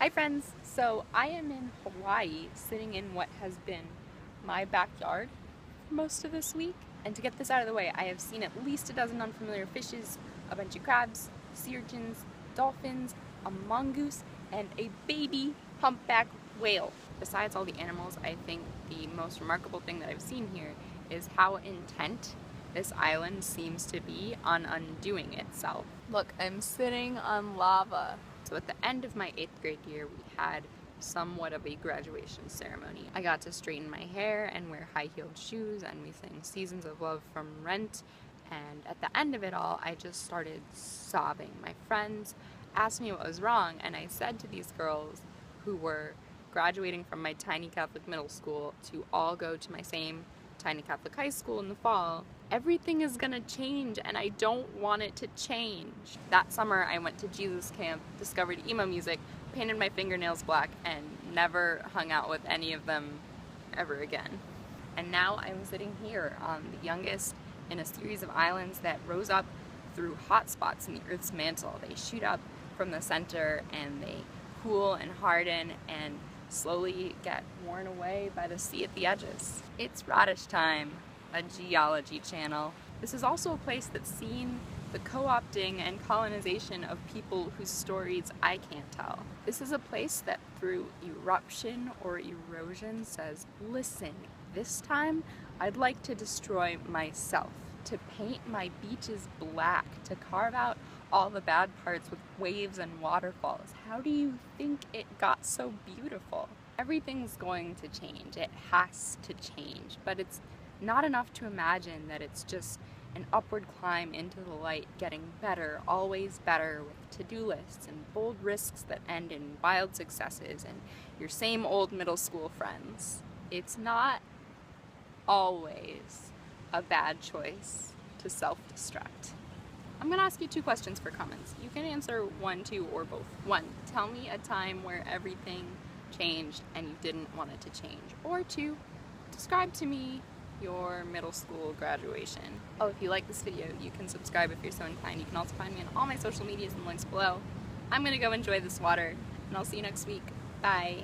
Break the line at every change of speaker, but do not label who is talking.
Hi friends! So I am in Hawaii sitting in what has been my backyard for most of this week. And to get this out of the way, I have seen at least a dozen unfamiliar fishes, a bunch of crabs, sea urchins, dolphins, a mongoose, and a baby humpback whale. Besides all the animals, I think the most remarkable thing that I've seen here is how intent this island seems to be on undoing itself. Look, I'm sitting on lava. So at the end of my 8th grade year, we had somewhat of a graduation ceremony. I got to straighten my hair and wear high-heeled shoes, and we sang Seasons of Love from Rent. And at the end of it all, I just started sobbing. My friends asked me what was wrong, and I said to these girls who were graduating from my tiny Catholic middle school to all go to my same tiny Catholic high school in the fall, everything is gonna change and I don't want it to change. That summer I went to Jesus camp, discovered emo music, painted my fingernails black, and never hung out with any of them ever again. And now I'm sitting here on the youngest in a series of islands that rose up through hot spots in the Earth's mantle. They shoot up from the center and they cool and harden and slowly get worn away by the sea at the edges. It's Radish Time, a geology channel. This is also a place that's seen the co-opting and colonization of people whose stories I can't tell. This is a place that through eruption or erosion says, listen, this time I'd like to destroy myself, to paint my beaches black, to carve out all the bad parts with waves and waterfalls. How do you think it got so beautiful? Everything's going to change. It has to change, but it's not enough to imagine that it's just an upward climb into the light, getting better, always better, with to-do lists and bold risks that end in wild successes and your same old middle school friends. It's not always a bad choice to self-destruct. I'm gonna ask you 2 questions for comments. You can answer 1, 2, or both. 1, tell me a time where everything changed and you didn't want it to change. Or 2, describe to me your middle school graduation. Oh, if you like this video, you can subscribe if you're so inclined. You can also find me on all my social medias and links below. I'm gonna go enjoy this water, and I'll see you next week. Bye.